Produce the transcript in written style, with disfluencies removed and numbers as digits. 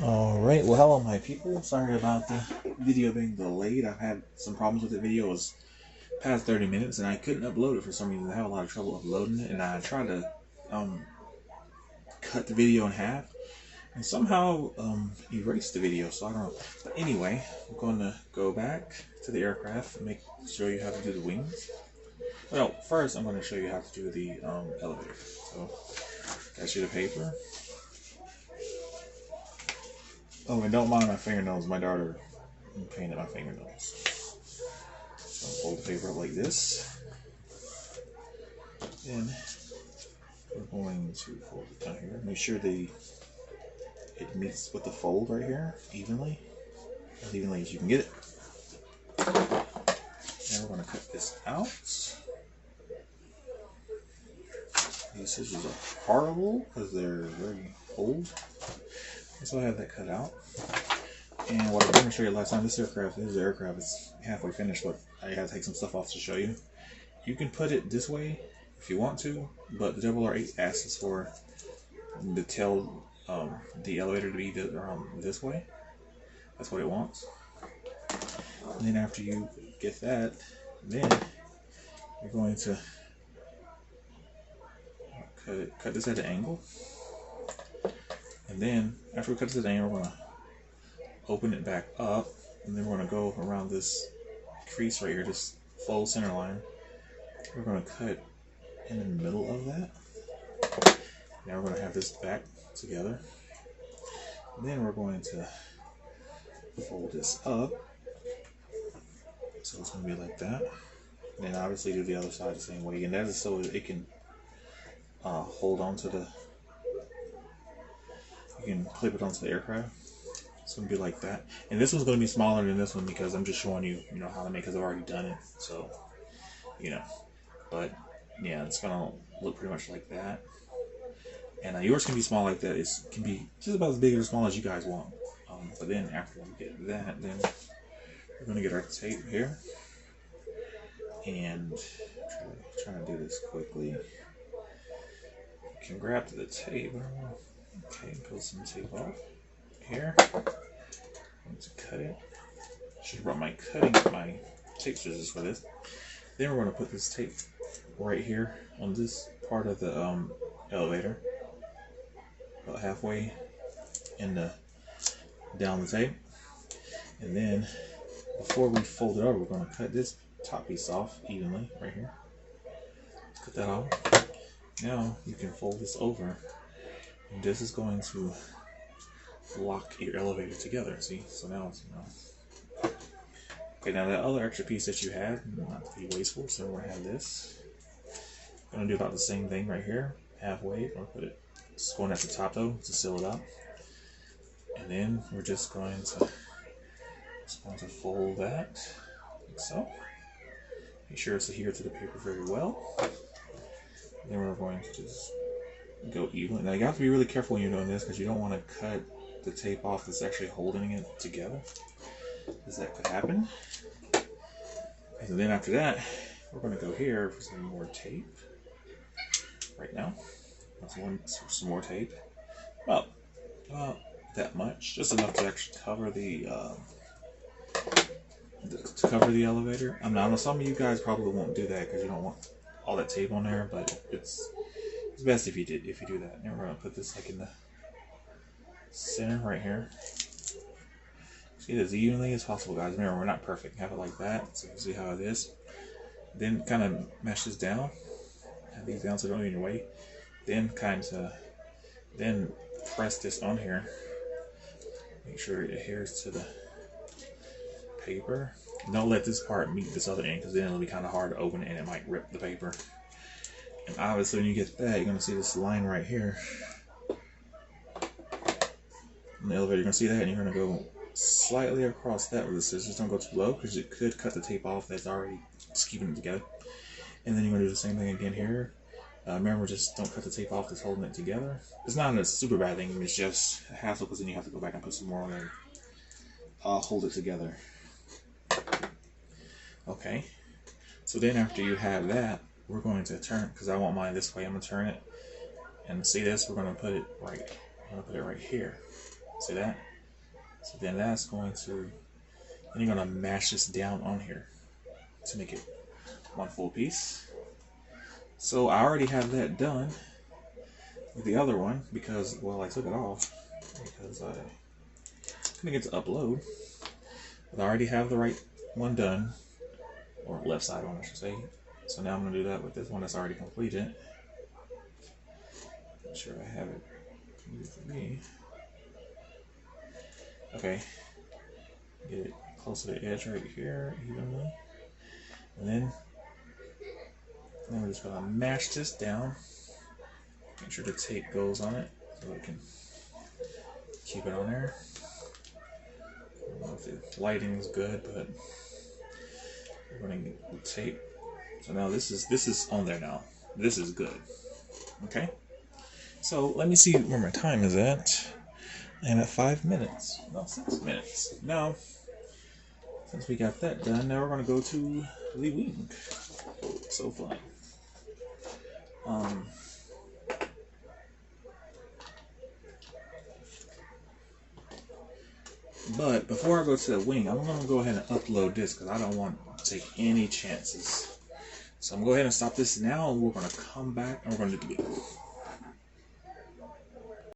Alright, well hello my people. Sorry about the video being delayed. I've had some problems with the video. It was past 30 minutes and I couldn't upload it for some reason. I have a lot of trouble uploading it and I tried to cut the video in half and somehow erase the video, so I don't know. But anyway, I'm going to go back to the aircraft and show you how to do the wings. Well, first I'm going to show you how to do the elevator. So, got a sheet of paper. Oh, and don't mind my fingernails. My daughter painted my fingernails. So fold the paper up like this. Then we're going to fold it down here. Make sure it meets with the fold right here evenly, as evenly as you can get it. Now we're going to cut this out. These scissors are horrible because they're very old. So I have that cut out. And what I didn't show you last time, this aircraft is halfway finished, but I had to take some stuff off to show you. You can put it this way if you want to, but the RR-8 asks for the tail, the elevator to be this way. That's what it wants. And then after you get that, then you're going to cut this at an angle. And then after we cut this at an angle, we're going to open it back up, and then we're going to go around this crease right here, this fold center line. We're going to cut in the middle of that. Now we're going to have this back together. And then we're going to fold this up. So it's going to be like that. And then obviously do the other side the same way. And that is so it can hold on to the, you can clip it onto the aircraft. It's going to be like that. And this one's going to be smaller than this one because I'm just showing you, how to make, because I've already done it. So, but yeah, it's going to look pretty much like that. And yours can be small like that. It can be just about as big or as small as you guys want. But then after we get that, then we're going to get our tape here. And try to do this quickly. You can grab the tape. Okay, pull some tape off here. I'm going to cut it. Should have brought my tape scissors for this. Then we're going to put this tape right here on this part of the elevator, about halfway down the tape. And then before we fold it over, we're going to cut this top piece off evenly right here. Cut that off. Now you can fold this over, and this is going to lock your elevator together. See, so now it's okay. Now that other extra piece that you had, not to be wasteful, so we're gonna have this. I'm gonna do about the same thing right here, halfway. Or put it, it's going at the top though to seal it up, and then we're just going to fold that like so. Make sure it's adhered to the paper very well. And then we're going to just go evenly. Now you have to be really careful when you're doing this because you don't want to cut the tape off that's actually holding it together, because that could happen. And then after that, we're going to go here for some more tape. Right now, some more tape. Well, that much, just enough to actually cover the elevator. I know some of you guys probably won't do that because you don't want all that tape on there, but it's best if you do that. And we're going to put this like in the center right here. See it as evenly as possible, guys. Remember, we're not perfect. Have it like that, so you can see how it is. Then kind of mesh this down. Have these down so they don't get in your way. Then then press this on here. Make sure it adheres to the paper. Don't let this part meet this other end, because then it'll be kind of hard to open it and it might rip the paper. And obviously when you get that, you're going to see this line right here in the elevator. You're going to see that, and you're going to go slightly across that with the scissors. Don't go too low because it could cut the tape off that's already just keeping it together. And then you're going to do the same thing again here. Remember, just don't cut the tape off that's holding it together. It's not a super bad thing. It's just a hassle because then you have to go back and put some more on there. Hold it together. Okay. So then after you have that, we're going to turn, because I want mine this way. I'm going to turn it. And see this? We're going to put it right here. See that? So then that's going to, then you're going to mash this down on here to make it one full piece. So I already have that done with the other one because, well, I took it off because I couldn't get to upload. But I already have the right one done, or left side one, I should say. So now I'm going to do that with this one that's already completed. Make sure I have it for me. Okay, get it close to the edge right here, evenly. And then we're just going to mash this down. Make sure the tape goes on it so we can keep it on there. I don't know if the lighting is good, but we're going to get the tape. So now this is on there now. This is good. Okay? So let me see where my time is at. I'm at 5 minutes. No, 6 minutes. Now, since we got that done, now we're going to go to the wing. Oh, so fun. But before I go to the wing, I'm going to go ahead and upload this because I don't want to take any chances. So I'm going to go ahead and stop this now, and we're going to come back and we're going to do it.